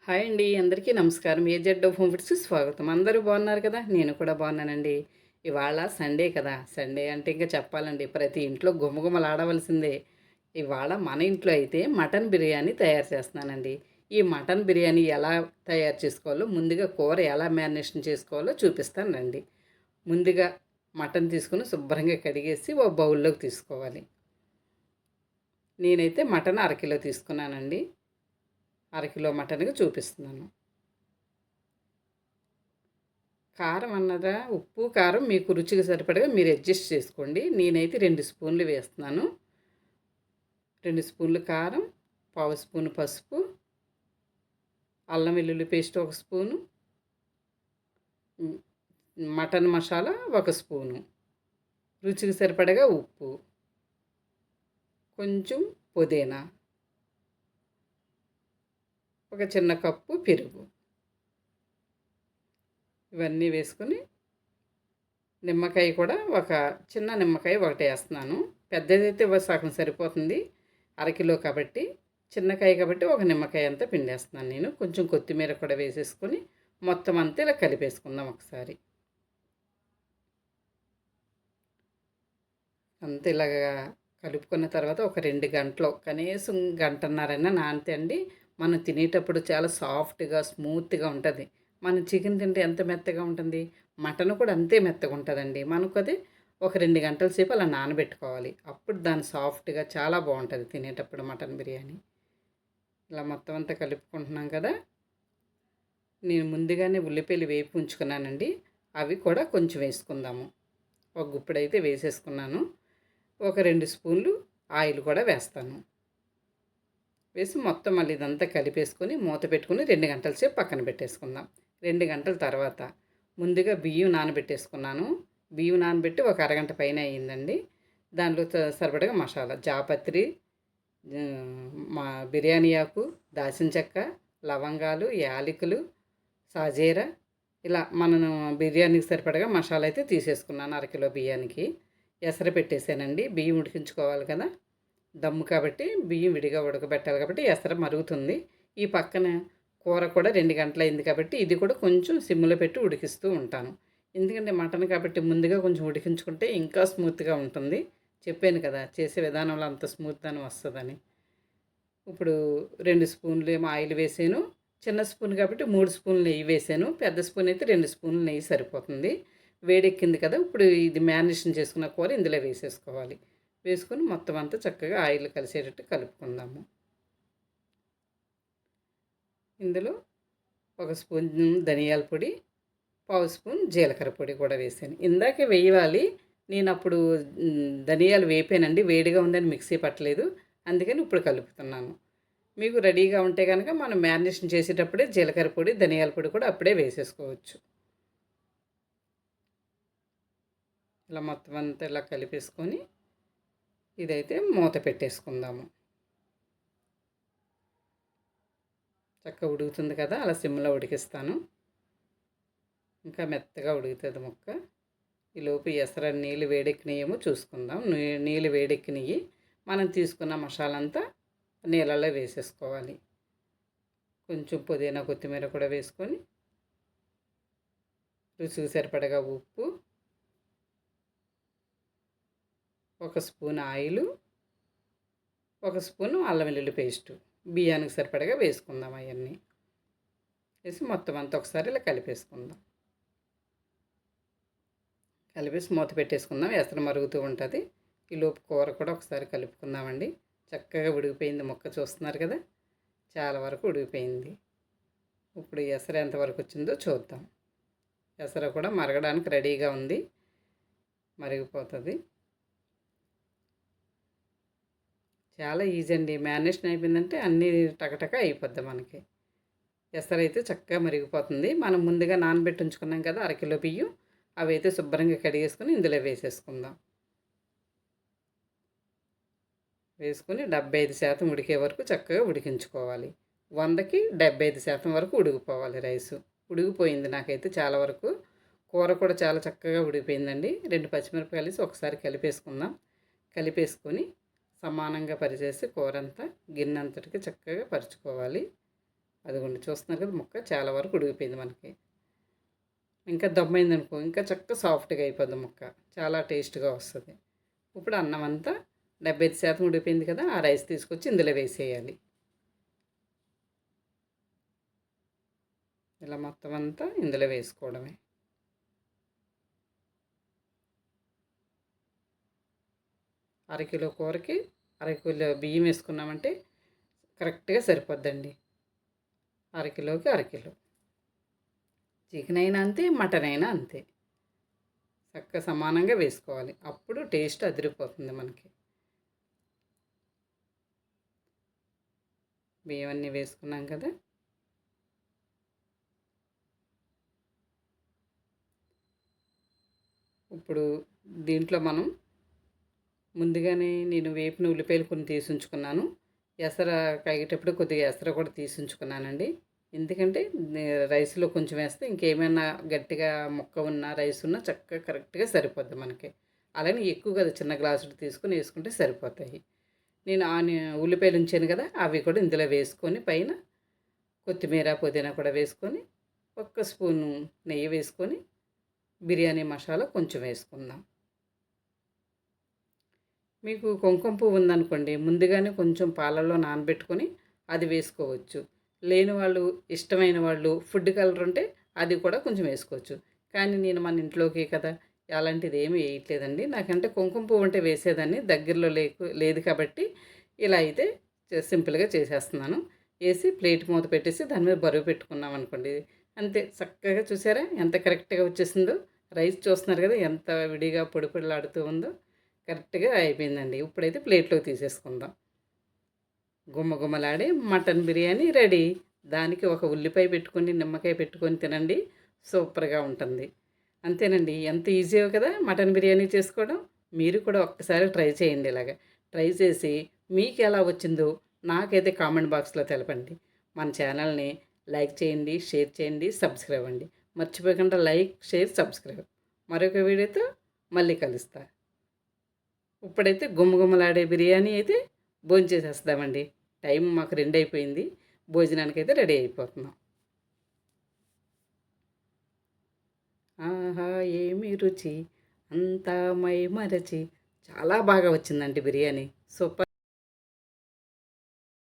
Hi అండి, అందరికీ నమస్కారం. ఏజెడ్ హోమ్ ఫుడ్స్‌కి స్వాగతం. అందరూ బాగున్నారు కదా! నేను కూడా బాగున్నానండి. ఇవాళ సండే కదా! సండే అంటే ఇంక చెప్పాలండి, ప్రతి ఇంట్లో గుమగుమలాడవలసిందే. ఇవాళ మన ఇంట్లో అయితే మటన్ బిర్యానీ తయారు చేస్తున్నానండి. ఈ మటన్ బిర్యానీ ఎలా తయారు చేసుకోవాలో, ముందుగా కూర ఎలా మ్యారినేషన్ చేసుకోవాలో చూపిస్తాను రండి. ముందుగా మటన్ తీసుకొని శుభ్రంగా కడిగేసి ఓ బౌల్లోకి తీసుకోవాలి. నేనైతే మటన్ అరకిలో తీసుకున్నానండి. అరకిలో మటన్‌కి చూపిస్తున్నాను. కారం అన్నదా, ఉప్పు, కారం మీకు రుచికి సరిపడగా మీరు అడ్జస్ట్ చేసుకోండి. నేనైతే 2 స్పూన్లు వేస్తున్నాను. 2 స్పూన్లు కారం, పావు స్పూను పసుపు, అల్లం వెల్లుల్లి పేస్ట్ 1 స్పూను, హ్మ్, మటన్ మసాలా 1 స్పూను, రుచికి సరిపడగా ఉప్పు, కొంచెం పుదీనా, ఒక చిన్న కప్పు పెరుగు. ఇవన్నీ వేసుకొని నిమ్మకాయ కూడా ఒక చిన్న నిమ్మకాయ ఒకటేస్తున్నాను. పెద్దదైతే సగం సరిపోతుంది. అరకిలో కాబట్టి. చిన్నకాయ కాబట్టి ఒక నిమ్మకాయ అంతా పిండేస్తున్నాను నేను. కొంచెం కొత్తిమీర కూడా వేసేసుకొని మొత్తం అంతా ఇలా కలిపేసుకుందాం ఒకసారి. అంతా ఇలాగా కలుపుకున్న తర్వాత ఒక 2 గంటలు, కనీసం గంటన్నరైనా నానితే అండి మనం తినేటప్పుడు చాలా సాఫ్ట్‌గా, స్మూత్‌గా ఉంటది. మనం చికెన్ తింటే ఎంత మెత్తగా ఉంటుంది, మటన్ కూడా అంతే మెత్తగా ఉంటదండి. మనకది ఒక 2 గంటల సేపు అలా నానబెట్టుకోవాలి. అప్పుడు దాని సాఫ్ట్‌గా చాలా బావుంటది తినేటప్పుడు మటన్ బిర్యానీ. ఇలా మొత్తం అంతా కలుపుకుంటున్నాం కదా! నేను ముందుగానే ఉల్లిపాయలు వేపి ఉంచుకున్నానండి. అవి కూడా కొంచెం వేసుకుందాము. ఒక గుప్పెడైతే వేసేసుకున్నాను. ఒక 2 స్పూన్లు ఆయిల్ కూడా వేస్తాను. వేసి మొత్తం మళ్ళీ ఇదంతా కలిపేసుకొని మూత పెట్టుకొని 2 గంటల సేపు పక్కన పెట్టేసుకుందాం. 2 గంటల తర్వాత ముందుగా బియ్యం నానబెట్టేసుకున్నాను. బియ్యం నానబెట్టి ఒక అరగంట పైన అయిందండి. దానిలో సరిపడగా మసాలా జాపత్రి, మా బిర్యానీ ఆకు, దాల్చిన చెక్క, లవంగాలు, యాలకులు, సాజీర, ఇలా మనం బిర్యానీకి సరిపడగా మసాలా అయితే తీసేసుకున్నాను అరకిలో బియ్యానికి. ఎసరు పెట్టేసానండి. బియ్యం ఉడికించుకోవాలి కదా! దమ్ము కాబట్టి బియ్యం విడిగా ఉడకబెట్టాలి కాబట్టి ఎసరు మరుగుతుంది. ఈ పక్కన కూర కూడా 2 గంటలయింది కాబట్టి ఇది కూడా కొంచెం సిమ్‌లో పెట్టి ఉడికిస్తూ ఉంటాను. ఎందుకంటే మటన్ కాబట్టి ముందుగా కొంచెం ఉడికించుకుంటే ఇంకా స్మూత్‌గా ఉంటుంది. చెప్పాను కదా! చేసే విధానంలో అంత స్మూత్‌దనం వస్తదని. ఇప్పుడు 2 స్పూన్లు ఏమో ఆయిల్ వేసాను. చిన్న స్పూన్ కాబట్టి 3 స్పూన్లు నెయ్యి వేసాను. పెద్ద స్పూన్ అయితే 2 స్పూన్లు నెయ్యి సరిపోతుంది. వేడెక్కింది కదా! ఇప్పుడు ఇది మ్యారినేషన్ చేసుకున్న కూర ఇందులో వేసేసుకోవాలి. వేసుకొని మొత్తం అంతా చక్కగా ఆయిల్ కలిసేటట్టు కలుపుకుందాము. ఇందులో ఒక స్పూన్ ధనియాల పొడి, పావు స్పూన్ జీలకర్ర పొడి కూడా వేసాను. ఇందాకే వేయాలి. నేనప్పుడు ధనియాలు వేపానండి. వేడిగా ఉందని మిక్సీ పట్టలేదు. అందుకని ఇప్పుడు కలుపుతున్నాను. మీకు రెడీగా ఉంటే గనక మనం మ్యారినేషన్ చేసేటప్పుడే జీలకర్ర పొడి, ధనియాల పొడి కూడా అప్పుడే వేసేసుకోవచ్చు. ఇలా మొత్తం అంతా ఇలా కలిపేసుకొని ఇదైతే మూత పెట్టేసుకుందాము. చక్కగా ఉడుకుతుంది కదా! అలా సిమ్‌లో ఉడికిస్తాను. ఇంకా మెత్తగా ఉడుకుతది ముక్క. ఈలోపు ఎసర నీళ్ళు వేడెక్కినాయేమో చూసుకుందాం. నీళ్ళు వేడెక్కినయి. మనం తీసుకున్న మసాలా అంతా నీళ్ళలో వేసేసుకోవాలి. కొంచెం పుదీనా, కొత్తిమీర కూడా వేసుకొని రుచికి సరిపడగా ఉప్పు, ఒక స్పూన్ ఆయిలు, ఒక స్పూను అల్లం వెల్లుల్లి పేస్టు, బియ్యానికి సరిపడగా వేసుకుందాం అవన్నీ. వేసి మొత్తం అంతా ఒకసారి ఇలా కలిపేసుకుందాం. కలిపేసి మూత పెట్టేసుకుందాం. ఎసరు మరుగుతూ ఉంటుంది. ఈలోపు కూర కూడా ఒకసారి కలుపుకుందామండి. చక్కగా ఉడికిపోయింది ముక్క చూస్తున్నారు కదా! చాలా వరకు ఉడికిపోయింది. ఇప్పుడు ఎసరు ఎంతవరకు వచ్చిందో చూద్దాం. ఎసరు కూడా మరగడానికి రెడీగా ఉంది. మరిగిపోతుంది. చాలా ఈజీ అండి. మ్యారినేషన్ అయిపోయిందంటే అన్నీ టకటక అయిపోద్ది మనకి. ఎసరైతే చక్కగా మరిగిపోతుంది. మనం ముందుగా నానబెట్టి ఉంచుకున్నాం కదా అరకిలో బియ్యం, అవైతే శుభ్రంగా కడిగేసుకొని ఇందులో వేసేసుకుందాం. వేసుకొని 75% ఉడికే వరకు చక్కగా ఉడికించుకోవాలి. 100కి 75% వరకు ఉడికిపోవాలి రైసు. ఉడికిపోయింది నాకైతే చాలా వరకు. కూర కూడా చాలా చక్కగా ఉడికిపోయిందండి. 2 పచ్చిమిరపకాయలు వేసి ఒకసారి కలిపేసుకుందాం. కలిపేసుకొని సమానంగా పరిచేసి కూరంతా గిన్నె అంతటికి చక్కగా పరుచుకోవాలి. అదిగోండి చూస్తున్నారు కదా ముక్క చాలా వరకు ఉడికిపోయింది మనకి. ఇంకా దమ్మయిందనుకో ఇంకా చక్కగా సాఫ్ట్‌గా అయిపోద్ది ముక్క. చాలా టేస్ట్‌గా వస్తది. ఇప్పుడు అన్నం అంతా 75% ఉడికిపోయింది కదా! ఆ రైస్ తీసుకొచ్చి ఇందులో వేసేయాలి. ఇలా మొత్తం అంతా ఇందులో వేసుకోవడమే. అరకిలో కూరకి అరకిలో బియ్యం వేసుకున్నామంటే కరెక్ట్‌గా సరిపోద్దండి. అరకిలోకి అరకిలో. చికెన్ అయినా అంతే, మటన్ అయినా అంతే. చక్కగా సమానంగా వేసుకోవాలి. అప్పుడు టేస్ట్ అదిరిపోతుంది మనకి. బియ్యం అన్నీ వేసుకున్నాం కదా! ఇప్పుడు దీంట్లో మనం ముందుగానే నేను వేపిన ఉల్లిపాయలు కొన్ని తీసుంచుకున్నాను. ఎసర కాగేటప్పుడు కొద్దిగా ఎసర కూడా తీసుంచుకున్నానండి. ఎందుకంటే రైస్‌లో కొంచెం వేస్తే ఇంకేమైనా గట్టిగా ముక్క ఉన్న రైస్ ఉన్న చక్కగా కరెక్ట్‌గా సరిపోద్ది మనకి. అలానే ఎక్కువ కాదు చిన్న గ్లాసుడు తీసుకొని వేసుకుంటే సరిపోతాయి. నేను ఉల్లిపాయలు ఉంచాను కదా! అవి కూడా ఇందులో వేసుకొని పైన కొత్తిమీర, పుదీనా కూడా వేసుకొని ఒక్క స్పూను నెయ్యి వేసుకొని బిర్యానీ మసాలా కొంచెం వేసుకుందాం. మీకు కుంకుమ పువ్వు ఉందనుకోండి ముందుగానే కొంచెం పాలల్లో నానబెట్టుకొని అది వేసుకోవచ్చు. లేని వాళ్ళు ఇష్టమైన వాళ్ళు ఫుడ్ కలర్ ఉంటే అది కూడా కొంచెం వేసుకోవచ్చు. కానీ నేను మన ఇంట్లోకే కదా అలాంటిది ఏమీ వేయట్లేదండి. నాకంటే కుంకుమ పువ్వు ఉంటే వేసేదాన్ని దగ్గరలో లేదు కాబట్టి ఇలా అయితే సింపుల్‌గా చేసేస్తున్నాను. వేసి ప్లేట్ మూత పెట్టేసి దాని మీద బరువు పెట్టుకున్నాం అనుకోండి. అంతే చక్కగా చూసారా ఎంత కరెక్ట్‌గా వచ్చేసిందో. రైస్ చూస్తున్నారు కదా ఎంత విడిగా పొడి పొడిలాడుతూ ఉందో. కరెక్ట్‌గా అయిపోయిందండి. ఇప్పుడైతే ప్లేట్‌లోకి తీసేసుకుందాం. గుమగుమలాడే మటన్ బిర్యానీ రెడీ. దానికి ఒక ఉల్లిపాయ పెట్టుకొని, నిమ్మకాయ పెట్టుకొని తినండి. సూపర్‌గా ఉంటుంది. అంతేనండి. ఎంత ఈజీయో కదా మటన్ బిర్యానీ చేసుకోవడం. మీరు కూడా ఒక్కసారి ట్రై చేయండి ఇలాగ. ట్రై చేసి మీకెలా వచ్చిందో నాకైతే కామెంట్ బాక్స్‌లో తెలపండి. మన ఛానల్‌ని లైక్ చేయండి, షేర్ చేయండి, సబ్స్క్రైబ్ అవ్వండి. మర్చిపోకుండా లైక్, షేర్, సబ్స్క్రైబ్. మరొక వీడియోతో మళ్ళీ కలుస్తా. ఇప్పుడైతే గుమగుమలాడే బిర్యానీ అయితే భోంచేసేస్తామండి. టైం మాకు 2 అయిపోయింది. భోజనానికైతే రెడీ అయిపోతున్నాం. ఆహా! ఏమి రుచి అంతా మైమరచి చాలా బాగా వచ్చిందండి బిర్యానీ. సూపర్.